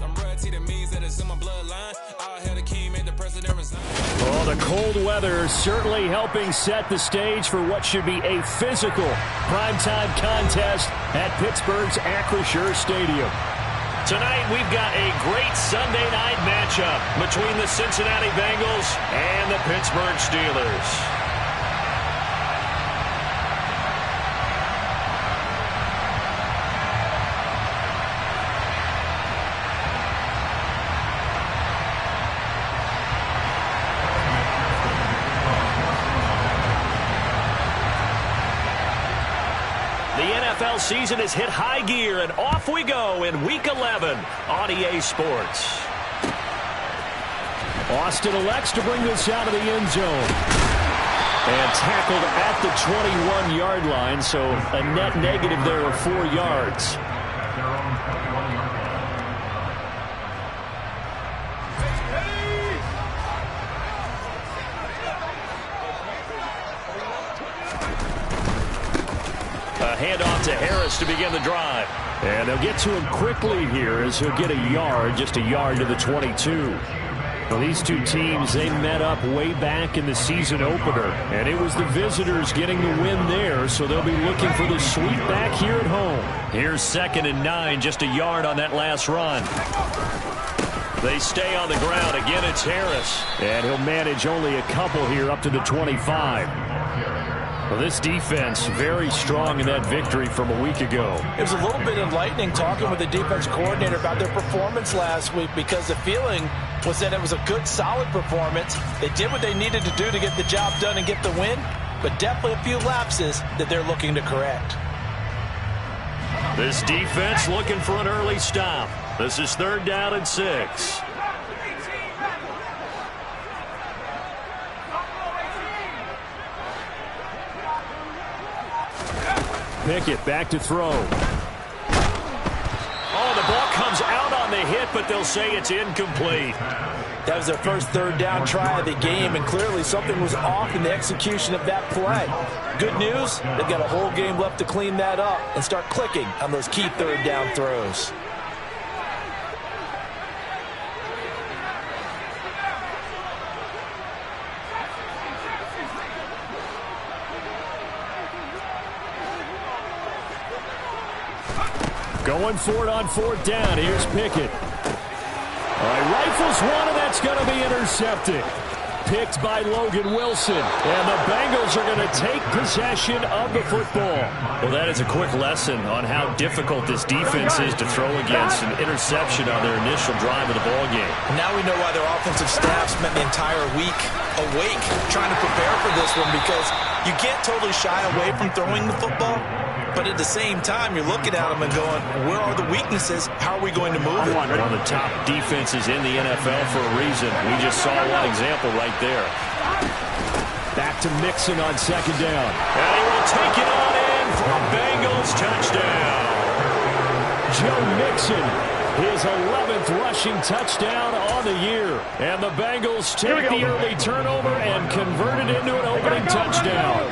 I'm royalty, that means that it's in my bloodline. All hail the king, make the president resign. Well, the cold weather certainly helping set the stage for what should be a physical primetime contest at Pittsburgh's Acrisure Stadium. Tonight, we've got a great Sunday night matchup between the Cincinnati Bengals and the Pittsburgh Steelers. The NFL season has hit high gear, and off we go in Week 11 on EA Sports. Austin elects to bring this out of the end zone. And tackled at the 21-yard line, so a net negative there of 4 yards. Handoff to Harris to begin the drive. And they'll get to him quickly here as he'll get a yard, just a yard to the 22. Well, these two teams, they met up way back in the season opener. And it was the visitors getting the win there, so they'll be looking for the sweep back here at home. Here's 2nd and 9, just a yard on that last run. They stay on the ground. Again, it's Harris. And he'll manage only a couple here up to the 25. Well, this defense very strong in that victory from a week ago. It was a little bit enlightening talking with the defense coordinator about their performance last week, because the feeling was that it was a good, solid performance. They did what they needed to do to get the job done and get the win, but definitely a few lapses that they're looking to correct. This defense looking for an early stop. This is 3rd down and 6. Pickett back to throw. Oh, the ball comes out on the hit, but they'll say it's incomplete. That was their first 3rd down try of the game, and clearly something was off in the execution of that play. Good news, they've got a whole game left to clean that up and start clicking on those key 3rd down throws. Going for it on 4th down. Here's Pickett. All right, rifles one, and that's going to be intercepted. Picked by Logan Wilson. And the Bengals are going to take possession of the football. Well, that is a quick lesson on how difficult this defense is to throw against. An interception on their initial drive of the ballgame. Now we know why their offensive staff spent the entire week awake trying to prepare for this one, because you can't totally shy away from throwing the football. But at the same time, you're looking at them and going, where are the weaknesses? How are we going to move it? One of the top defenses in the NFL for a reason. We just saw one example right there. Back to Mixon on 2nd down. And he will take it on in for a Bengals touchdown. Joe Mixon, his 11th rushing touchdown on the year. And the Bengals take the early turnover and convert it into an opening touchdown.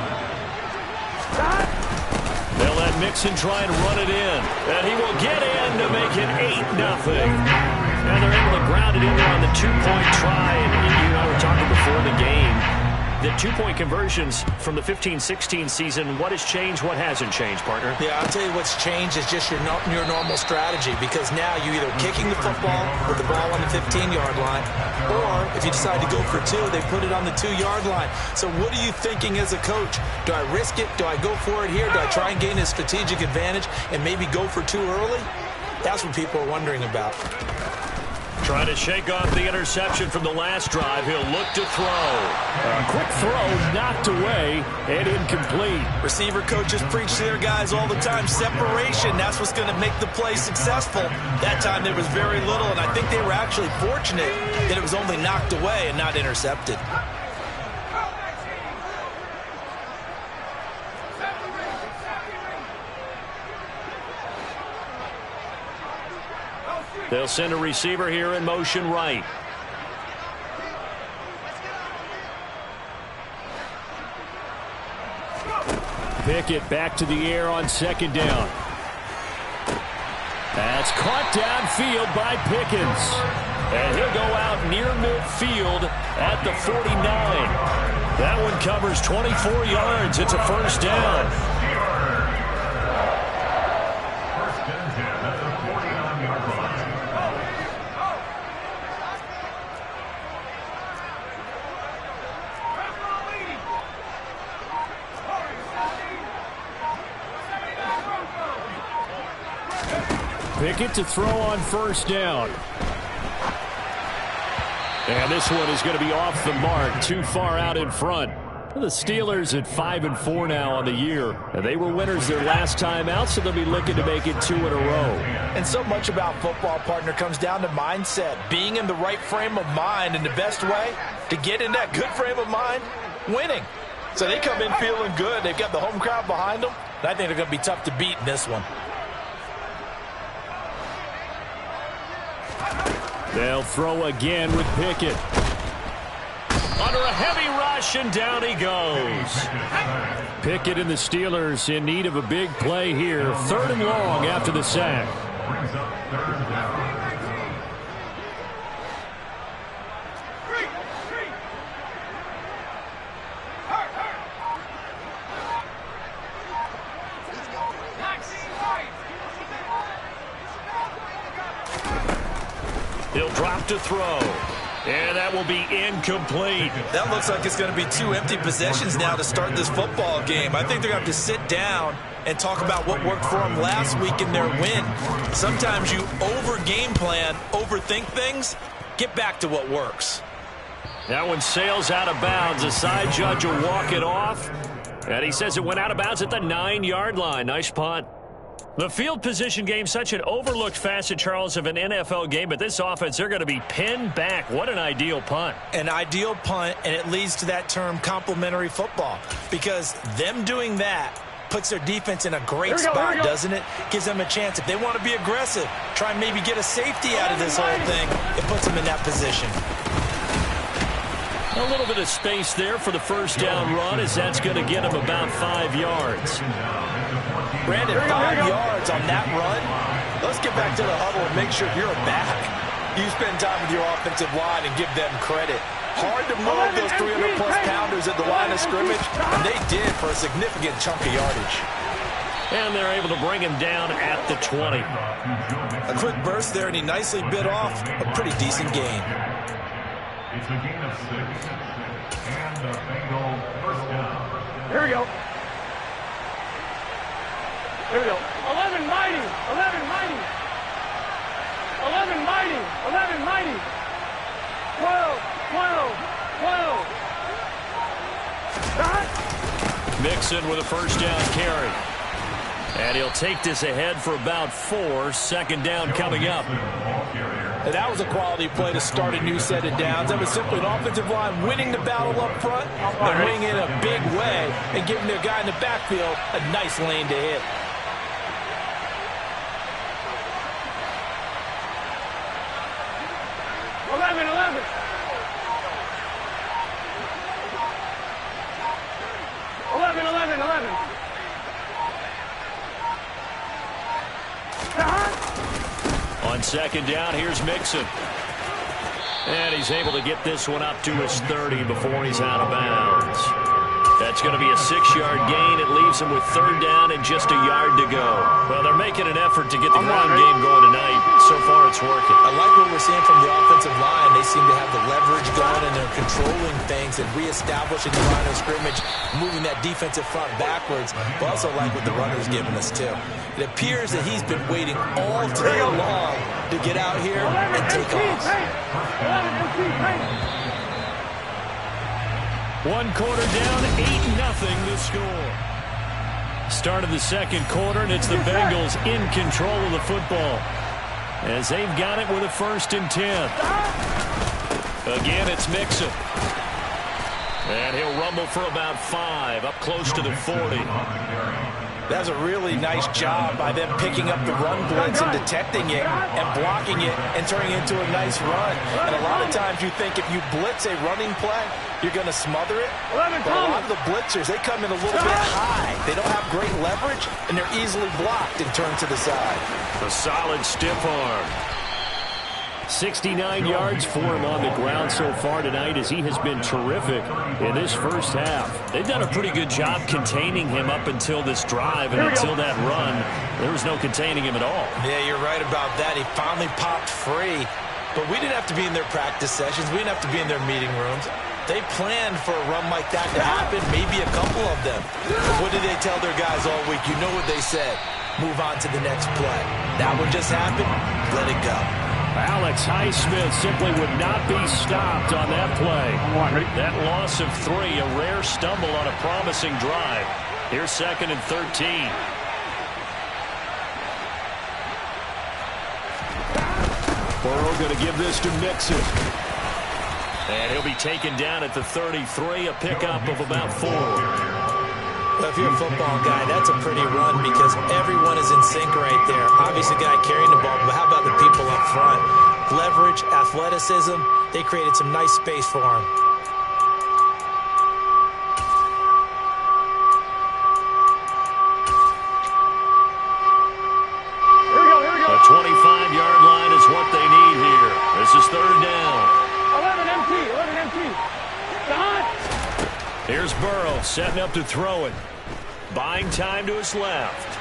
They'll let Mixon try and run it in. And he will get in to make it 8-0. And they're able to ground it in there on the 2-point try. And you and I were talking before the game. The 2-point conversions from the 15-16 season, what has changed, what hasn't changed, partner? Yeah, I'll tell you what's changed is just your normal strategy, because now you're either kicking the football with the ball on the 15-yard line, or if you decide to go for 2, they put it on the 2-yard line. So what are you thinking as a coach? Do I risk it? Do I go for it here? Do I try and gain a strategic advantage and maybe go for 2 early? That's what people are wondering about. Trying to shake off the interception from the last drive. He'll look to throw. A quick throw knocked away and incomplete. Receiver coaches preach to their guys all the time. Separation, that's what's going to make the play successful. That time there was very little, and I think they were actually fortunate that it was only knocked away and not intercepted. They'll send a receiver here in motion right. Pickett back to the air on 2nd down. That's caught downfield by Pickens. And he'll go out near midfield at the 49. That one covers 24 yards. It's a first down. First and 10 at the 49-yard line. Pickett to throw on first down. And this one is going to be off the mark, too far out in front. The Steelers at 5-4 now on the year. And they were winners their last time out, so they'll be looking to make it 2 in a row. And so much about football, partner, comes down to mindset. Being in the right frame of mind, and the best way to get in that good frame of mind, winning. So they come in feeling good. They've got the home crowd behind them. And I think they're going to be tough to beat in this one. They'll throw again with Pickett. Under a heavy rush, and down he goes. Pickett and the Steelers in need of a big play here. 3rd and long after the sack. Brings up 3rd down. He'll drop to throw. And that will be incomplete. That looks like it's going to be 2 empty possessions now to start this football game. I think they're going to have to sit down and talk about what worked for them last week in their win. Sometimes you over-game plan, overthink things. Get back to what works. That one sails out of bounds. The side judge will walk it off. And he says it went out of bounds at the 9-yard line. Nice punt. The field position game, such an overlooked facet, Charles, of an NFL game, but this offense, they're going to be pinned back. What an ideal punt. An ideal punt, and it leads to that term complementary football, because them doing that puts their defense in a great spot, doesn't it? Gives them a chance. If they want to be aggressive, try and maybe get a safety out of this whole thing, it puts them in that position. A little bit of space there for the first down run, as that's going to get him about 5 yards. Brandon, 5 yards on that run. Let's get back to the huddle and make sure you're back. You spend time with your offensive line and give them credit. Hard to move those 300-plus pounders at the line of scrimmage, and they did for a significant chunk of yardage. And they're able to bring him down at the 20. A quick burst there, and he nicely bit off a pretty decent gain. It's a gain of 6, and a Bengal first down. Here we go. Here we go. 11 mighty, 11 mighty. 11 mighty, 11 mighty. 12, 12, 12. Mixon with a first down carry. And he'll take this ahead for about 4. Second down coming up. And that was a quality play to start a new set of downs. That was simply an offensive line winning the battle up front and winning in a big way and giving their guy in the backfield a nice lane to hit. On second down, here's Mixon. And he's able to get this one up to his 30 before he's out of bounds. That's going to be a 6-yard gain. It leaves him with 3rd down and just a yard to go. Well, they're making an effort to get the run game going tonight. So far, it's working. I like what we're seeing from the offensive line. They seem to have the leverage going, and they're controlling things and reestablishing the line of scrimmage, moving that defensive front backwards. But also like what the runner's giving us, too. It appears that he's been waiting all day long to get out here and take off. 1 quarter down, 8-0 the score. Start of the second quarter, and it's the Bengals in control of the football, as they've got it with a 1st and 10. Again, it's Mixon. And he'll rumble for about 5, up close to the 40. That was a really nice job by them picking up the run blitz and detecting it and blocking it and turning it into a nice run. And a lot of times you think if you blitz a running play, you're going to smother it. But a lot of the blitzers, they come in a little bit high. They don't have great leverage, and they're easily blocked and turned to the side. A solid stiff arm. 69 yards for him on the ground so far tonight as he has been terrific in this first half. They've done a pretty good job containing him up until this drive, and until that run, there was no containing him at all. Yeah, you're right about that. He finally popped free, but we didn't have to be in their practice sessions. We didn't have to be in their meeting rooms. They planned for a run like that to happen, maybe a couple of them. But what did they tell their guys all week? You know what they said. Move on to the next play. That one just happened. Let it go. Alex Highsmith simply would not be stopped on that play. That loss of 3, a rare stumble on a promising drive. Here's 2nd and 13. Burrow going to give this to Mixon. And he'll be taken down at the 33, a pickup of about 4. Well, if you're a football guy, that's a pretty run because everyone is in sync right there. Obviously, the guy carrying the ball, but how about the people up front? Leverage, athleticism, they created some nice space for him. Here we go. The 25-yard line is what they need here. This is 3rd down. 11 empty. Done. Here's Burrow setting up to throw it. Buying time to his left.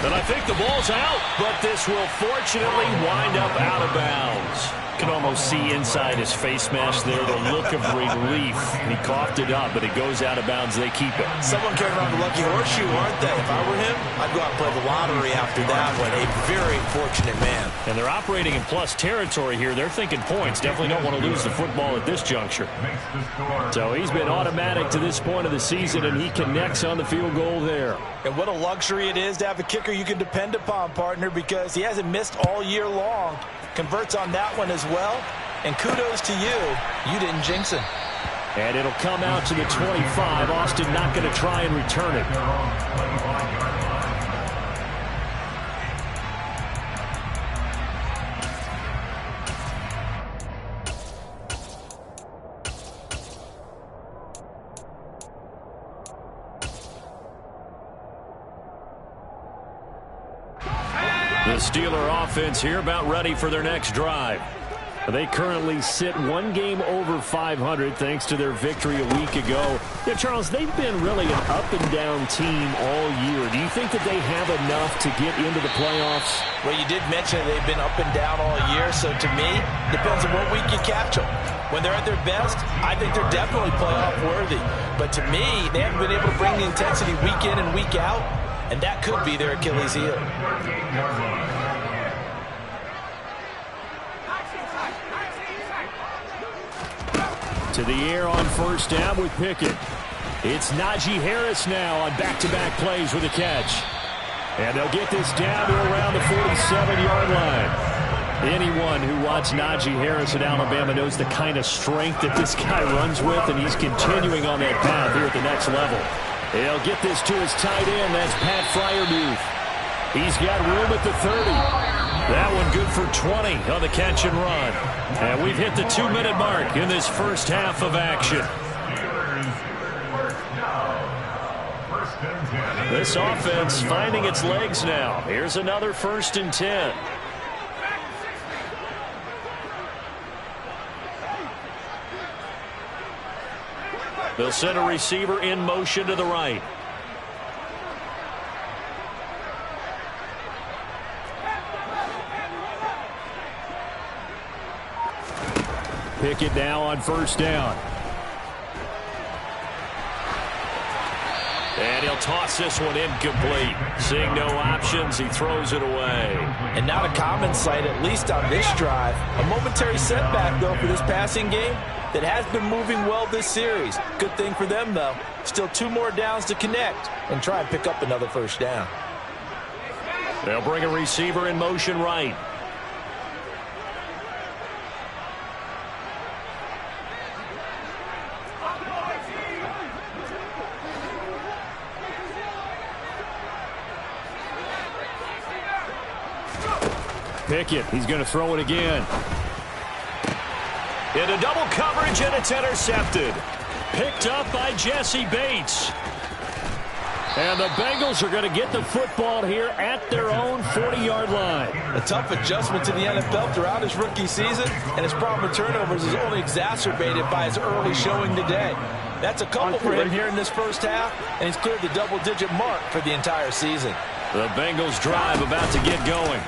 And I think the ball's out, but this will fortunately wind up out of bounds. You can almost see inside his face mask there the look of relief. He coughed it up, but it goes out of bounds. They keep it. Someone carrying around the lucky horseshoe, aren't they? If I were him, I'd go out and play the lottery after that one. A very fortunate man. And they're operating in plus territory here. They're thinking points. Definitely don't want to lose the football at this juncture. So he's been automatic to this point of the season, and he connects on the field goal there. And what a luxury it is to have a kicker you can depend upon, partner, because he hasn't missed all year long. Converts on that one as well. And kudos to you. You didn't jinx him. And it'll come out to the 25. Austin not going to try and return it. The Steeler offense here about ready for their next drive. They currently sit 1 game over 500 thanks to their victory a week ago. Yeah, Charles, they've been really an up-and-down team all year. Do you think that they have enough to get into the playoffs? Well, you did mention they've been up and down all year, so to me, depends on what week you catch them. When they're at their best, I think they're definitely playoff worthy. But to me, they haven't been able to bring the intensity week in and week out, and that could be their Achilles heel. To the air on 1st down with Pickett. It's Najee Harris now on back-to-back plays with a catch. And they'll get this down to around the 47-yard line. Anyone who watched Najee Harris at Alabama knows the kind of strength that this guy runs with, and he's continuing on that path here at the next level. They'll get this to his tight end. That's Pat Freiermuth. He's got room at the 30. That one good for 20 on the catch and run. And we've hit the 2-minute mark in this first half of action. This offense finding its legs now. Here's another 1st and 10. They'll send a receiver in motion to the right. Pickett now on 1st down. And he'll toss this one incomplete. Seeing no options, he throws it away. And not a common sight, at least on this drive. A momentary setback, though, for this passing game that has been moving well this series. Good thing for them, though. Still 2 more downs to connect and try and pick up another 1st down. They'll bring a receiver in motion right. Pickett, he's going to throw it again. Into double coverage, and it's intercepted. Picked up by Jesse Bates. And the Bengals are going to get the football here at their own 40-yard line. A tough adjustment to the NFL throughout his rookie season, and his problem with turnovers is only exacerbated by his early showing today. That's a couple for him here in this first half, and he's cleared the double-digit mark for the entire season. The Bengals drive about to get going.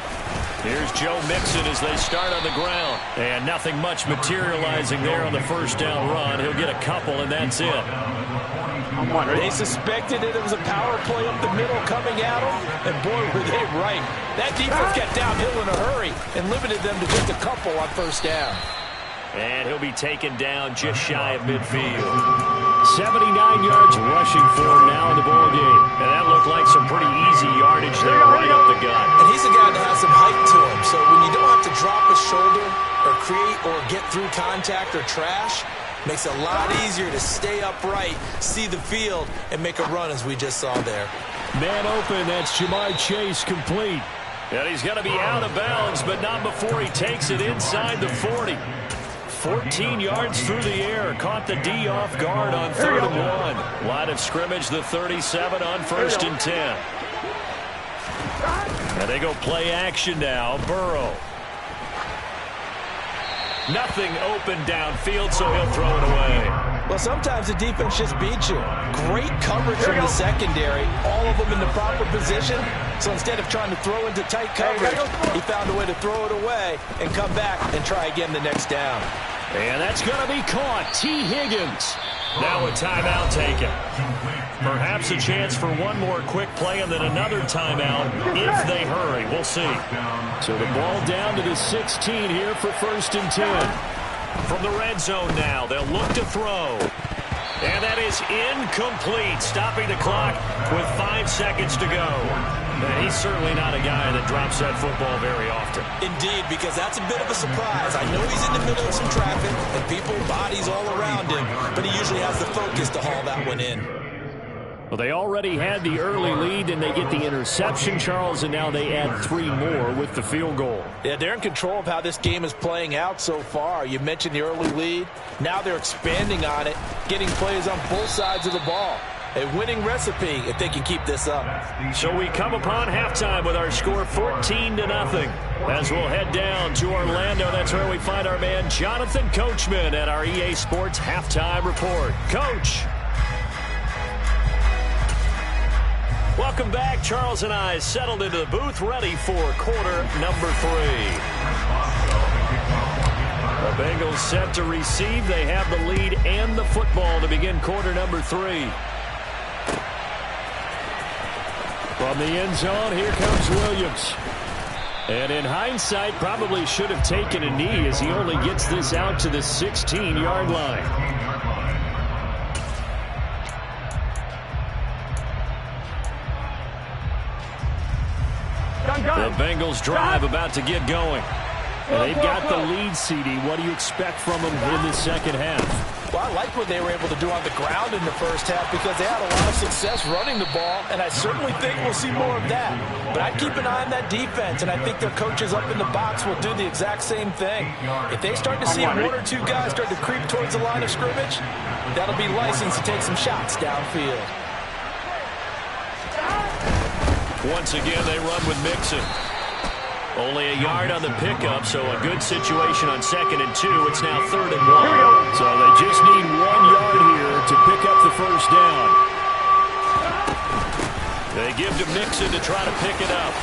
Here's Joe Mixon as they start on the ground. And nothing much materializing there on the first down run. He'll get a couple, and that's it. They suspected that it was a power play up the middle coming at them, and boy, were they right. That defense got downhill in a hurry and limited them to just a couple on first down. And he'll be taken down just shy of midfield. 79 yards rushing for him now in the ball game. And that looked like some pretty easy yardage there right up the gut. And he's a guy that has some height to him, so when you don't have to drop a shoulder or create or get through contact or trash, makes it a lot easier to stay upright, see the field, and make a run as we just saw there. Man open, that's Ja'Marr Chase complete. And he's going to be out of bounds, but not before he takes it inside the 40. 14 yards through the air. Caught the D off guard on 3rd and 1. Line of scrimmage, the 37 on 1st and 10. And they go play action now. Burrow. Nothing open downfield, so he'll throw it away. Well, sometimes the defense just beats you. Great coverage from the secondary. All of them in the proper position. So instead of trying to throw into tight coverage, he found a way to throw it away and come back and try again the next down. And that's going to be caught. T. Higgins. Now a timeout taken. Perhaps a chance for one more quick play and then another timeout if they hurry. We'll see. So the ball down to the 16 here for 1st and 10. From the red zone now, they'll look to throw. And that is incomplete, stopping the clock with 5 seconds to go. And he's certainly not a guy that drops that football very often. Indeed, because that's a bit of a surprise. I know he's in the middle of some traffic and people, bodies all around him, but he usually has the focus to haul that one in. Well, they already had the early lead, and they get the interception, Charles, and now they add 3 more with the field goal. Yeah, they're in control of how this game is playing out so far. You mentioned the early lead. Now they're expanding on it, getting plays on both sides of the ball. A winning recipe if they can keep this up. So we come upon halftime with our score 14-0. As we'll head down to Orlando, that's where we find our man Jonathan Coachman at our EA Sports Halftime Report. Coach. Welcome back. Charles and I settled into the booth, ready for quarter number 3. The Bengals set to receive. They have the lead and the football to begin quarter number 3. From the end zone, here comes Williams. And in hindsight, probably should have taken a knee as he only gets this out to the 16-yard line. The Bengals drive about to get going. And they've got the lead, CD. What do you expect from them in the second half? Well, I like what they were able to do on the ground in the first half because they had a lot of success running the ball, and I certainly think we'll see more of that. But I'd keep an eye on that defense, and I think their coaches up in the box will do the exact same thing. If they start to see 1 or 2 guys start to creep towards the line of scrimmage, that'll be licensed to take some shots downfield. Once again, they run with Mixon. Only a yard on the pickup, so a good situation on 2nd and 2. It's now 3rd and 1. So they just need 1 yard here to pick up the first down. They give to Mixon to try to pick it up.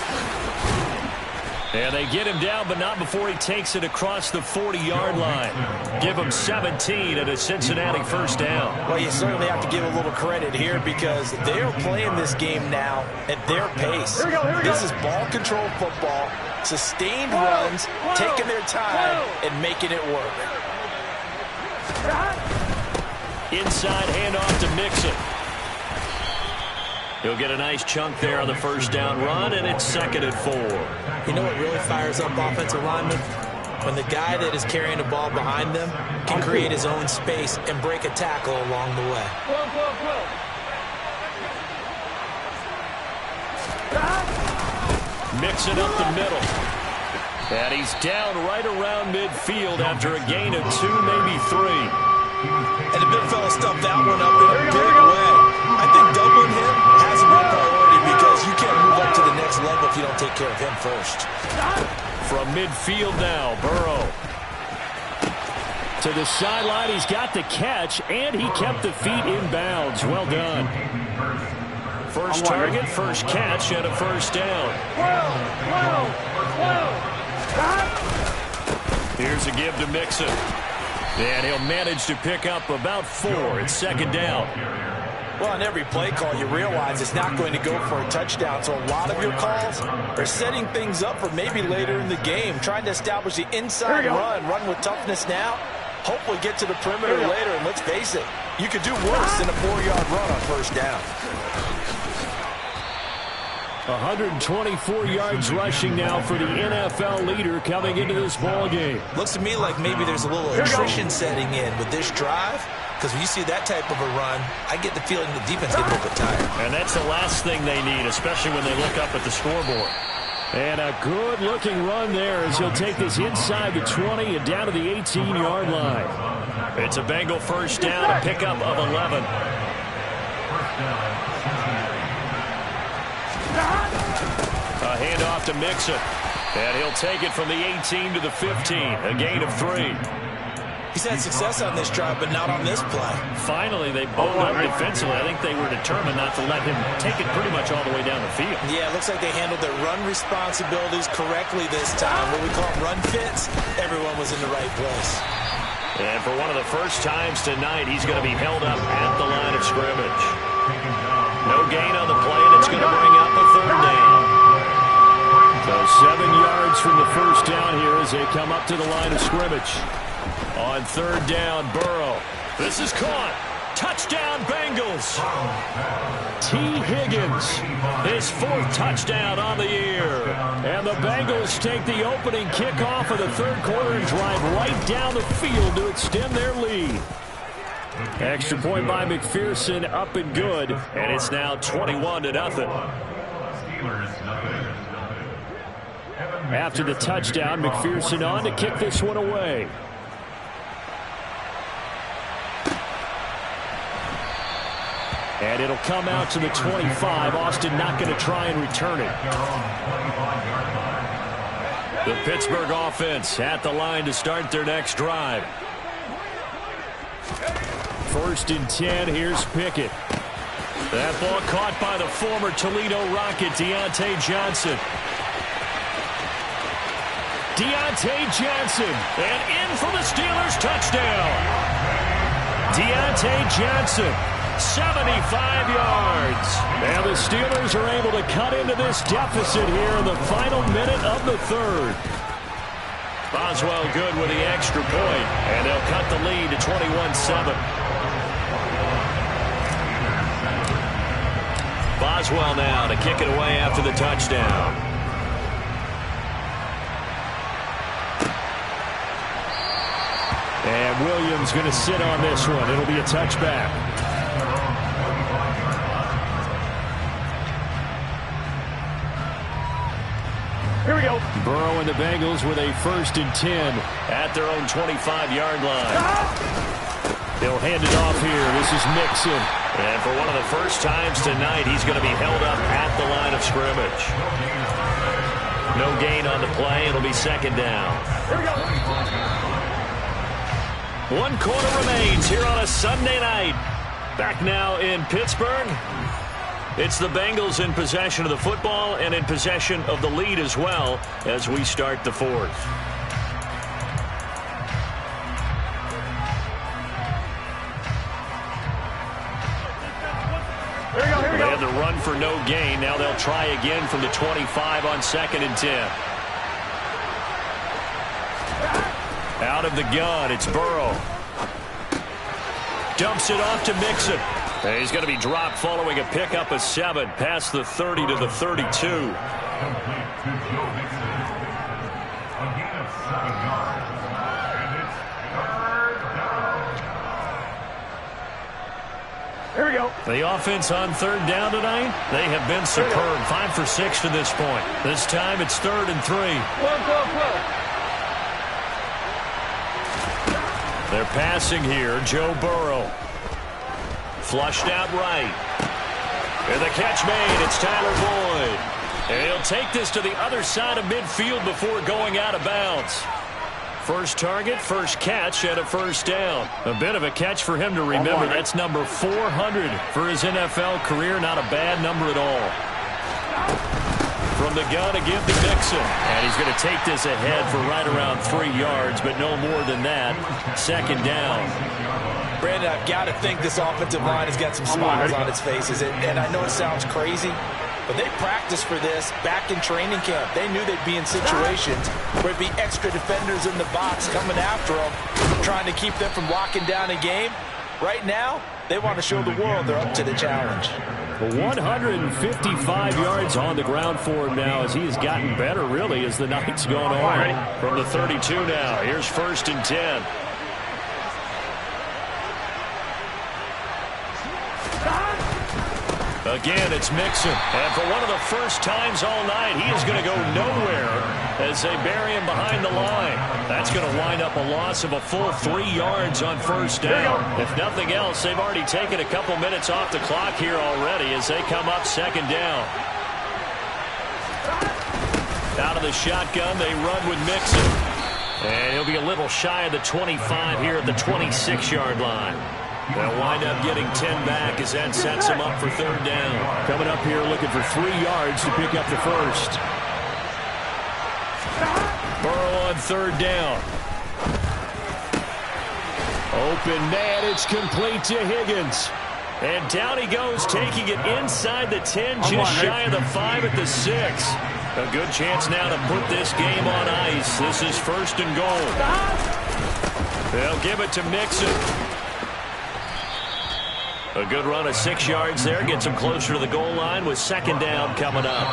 And they get him down, but not before he takes it across the 40-yard line. Give him 17 at a Cincinnati first down. Well, you certainly have to give a little credit here because they are playing this game now at their pace. This is ball control football, sustained runs, taking their time, and making it work. Inside handoff to Mixon. He'll get a nice chunk there on the first down run, and it's 2nd and 4. You know what really fires up offensive linemen? When the guy that is carrying the ball behind them can create his own space and break a tackle along the way. Mixing up the middle. And he's down right around midfield after a gain of 2, maybe 3. And the big fella stuffed that one up in a big way. I think doubling him has a real priority because you can't move up to the next level if you don't take care of him first. From midfield now, Burrow. To the sideline, he's got the catch, and he kept the feet in bounds. Well done. First target, first catch, and a first down. 12. Here's a give to Mixon. And he'll manage to pick up about 4. It's second down. Well, on every play call, you realize it's not going to go for a touchdown. So a lot of your calls are setting things up for maybe later in the game, trying to establish the inside run with toughness now. Hopefully get to the perimeter later, and let's face it, you could do worse than a 4-yard run on first down. 124 yards rushing now for the NFL leader coming into this ball game. Looks to me like maybe there's a little attrition setting in with this drive, because when you see that type of a run, I get the feeling the defense gets a little bit tired. And that's the last thing they need, especially when they look up at the scoreboard. And a good-looking run there as he'll take this inside the 20 and down to the 18-yard line. It's a Bengal first down, a pickup of 11. A handoff to Mixon. And he'll take it from the 18 to the 15, a gain of 3. He's had success on this drive, but not on this play. Finally, they bowled up defensively. I think they were determined not to let him take it pretty much all the way down the field. Yeah, it looks like they handled their run responsibilities correctly this time. What we call run fits, everyone was in the right place. And for one of the first times tonight, he's going to be held up at the line of scrimmage. No gain on the play, and it's going to bring up a third down. So 7 yards from the first down here as they come up to the line of scrimmage. On third down, Burrow. This is caught. Touchdown, Bengals. T. Higgins, his 4th touchdown on the year. And the Bengals take the opening kickoff of the third quarter and drive right down the field to extend their lead. Extra point by McPherson, up and good. And it's now 21-0. After the touchdown, McPherson on to kick this one away. And it'll come out to the 25. Austin not going to try and return it. The Pittsburgh offense at the line to start their next drive. 1st and 10. Here's Pickett. That ball caught by the former Toledo Rocket, Deontay Johnson. Deontay Johnson. And in for the Steelers touchdown. Deontay Johnson. 75 yards. And the Steelers are able to cut into this deficit here in the final minute of the third. Boswell good with the extra point, and they'll cut the lead to 21-7. Boswell now to kick it away after the touchdown. And Williams going to sit on this one. It'll be a touchback. Here we go. Burrow and the Bengals with a 1st and 10 at their own 25-yard line. They'll hand it off here. This is Mixon. And for one of the first times tonight, he's going to be held up at the line of scrimmage. No gain on the play. It'll be second down. Here we go. 1 quarter remains here on a Sunday night. Back now in Pittsburgh. It's the Bengals in possession of the football and in possession of the lead as well as we start the 4th. They had the run for no gain. Now they'll try again from the 25 on 2nd and 10. Out of the gun, it's Burrow. Dumps it off to Mixon. And he's going to be dropped following a pickup of 7 past the 30 to the 32. Complete to Joe Mixon. A gain of 7 yards. And it's 3rd down. Here we go. The offense on third down tonight, they have been superb. 5 for 6 to this point. This time it's 3rd and 3. They're passing here. Joe Burrow. Flushed out right. And the catch made. It's Tyler Boyd. And he'll take this to the other side of midfield before going out of bounds. First target, first catch, and a first down. A bit of a catch for him to remember. That's number 400 for his NFL career. Not a bad number at all. From the gun to give to Mixon. And he's going to take this ahead for right around 3 yards, but no more than that. 2nd down. Brandon, I've got to think this offensive line has got some smiles on its faces. And I know it sounds crazy, but they practiced for this back in training camp. They knew they'd be in situations where it'd be extra defenders in the box coming after them, trying to keep them from locking down a game. Right now, they want to show the world they're up to the challenge. 155 yards on the ground for him now as he has gotten better, really, as the night's gone on. From the 32 now, here's 1st and 10. Again, it's Mixon. And for one of the first times all night, he is going to go nowhere as they bury him behind the line. That's going to wind up a loss of a full 3 yards on first down. If nothing else, they've already taken a couple minutes off the clock here already as they come up 2nd down. Out of the shotgun, they run with Mixon. And he'll be a little shy of the 25 here at the 26-yard line. They'll wind up getting 10 back as that sets them up for 3rd down. Coming up here looking for 3 yards to pick up the first. Burrow on 3rd down. Open man, it's complete to Higgins. And down he goes, taking it inside the 10, just shy of the 5 at the 6. A good chance now to put this game on ice. This is 1st and goal. They'll give it to Mixon. A good run of 6 yards there. Gets him closer to the goal line with 2nd down coming up.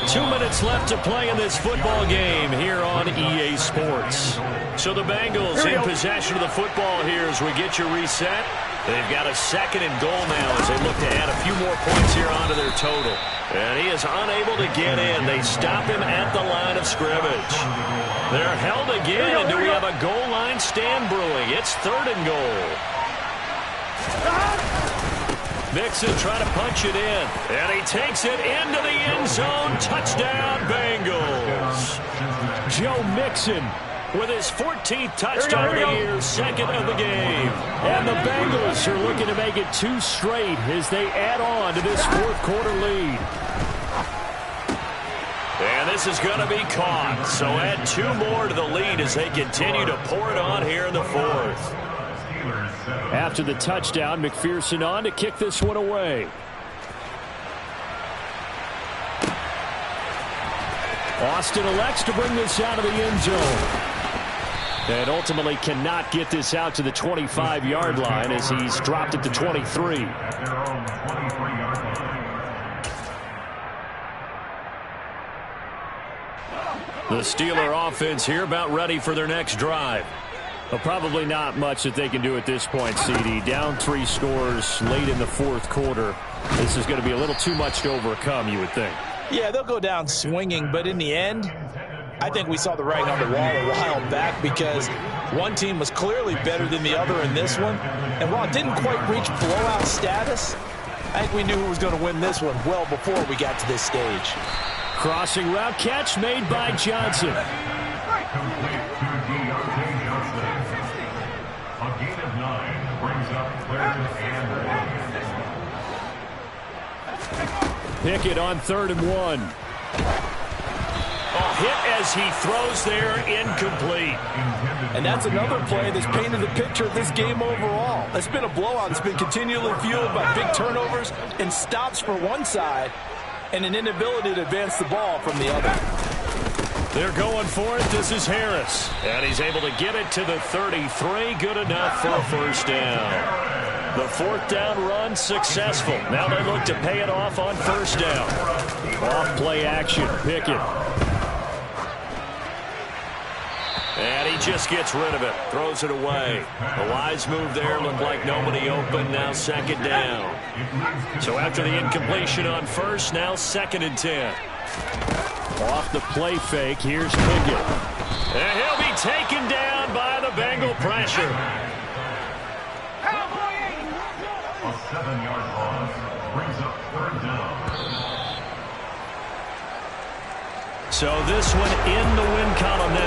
2 minutes left to play in this football game here on EA Sports. So the Bengals in possession of the football here as we get you reset. They've got a 2nd and goal now as they look to add a few more points here onto their total. And he is unable to get in. They stop him at the line of scrimmage. They're held again. And do we have a goal line stand brewing? It's 3rd and goal. Mixon trying to punch it in. And he takes it into the end zone. Touchdown, Bengals. Joe Mixon with his 14th touchdown of the year, 2nd of the game. And the Bengals are looking to make it 2 straight as they add on to this 4th quarter lead. And this is going to be caught. So add 2 more to the lead as they continue to pour it on here in the 4th. After the touchdown, McPherson on to kick this one away. Austin elects to bring this out of the end zone. And ultimately cannot get this out to the 25-yard line as he's dropped at the 23. The Steeler offense here about ready for their next drive. Well, probably not much that they can do at this point, CD. Down 3 scores late in the 4th quarter. This is going to be a little too much to overcome, you would think. Yeah, they'll go down swinging, but in the end, I think we saw the writing on the wall a while back because one team was clearly better than the other in this one. And while it didn't quite reach blowout status, I think we knew who was going to win this one well before we got to this stage. Crossing route catch made by Johnson. Pickett on 3rd and 1. A hit as he throws there, incomplete. And that's another play that's painted the picture of this game overall. It's been a blowout. It's been continually fueled by big turnovers and stops for one side and an inability to advance the ball from the other. They're going for it. This is Harris. And he's able to get it to the 33. Good enough for a first down. The 4th down run successful. Now they look to pay it off on first down. Off play action. Pickett. And he just gets rid of it. Throws it away. A wise move there. Looked like nobody open. Now second down. So after the incompletion on first, now 2nd and 10. Off the play fake, here's Pickett. And he'll be taken down by the Bengal pressure. A 7-yard loss brings up 3rd down. So this one in the win column now.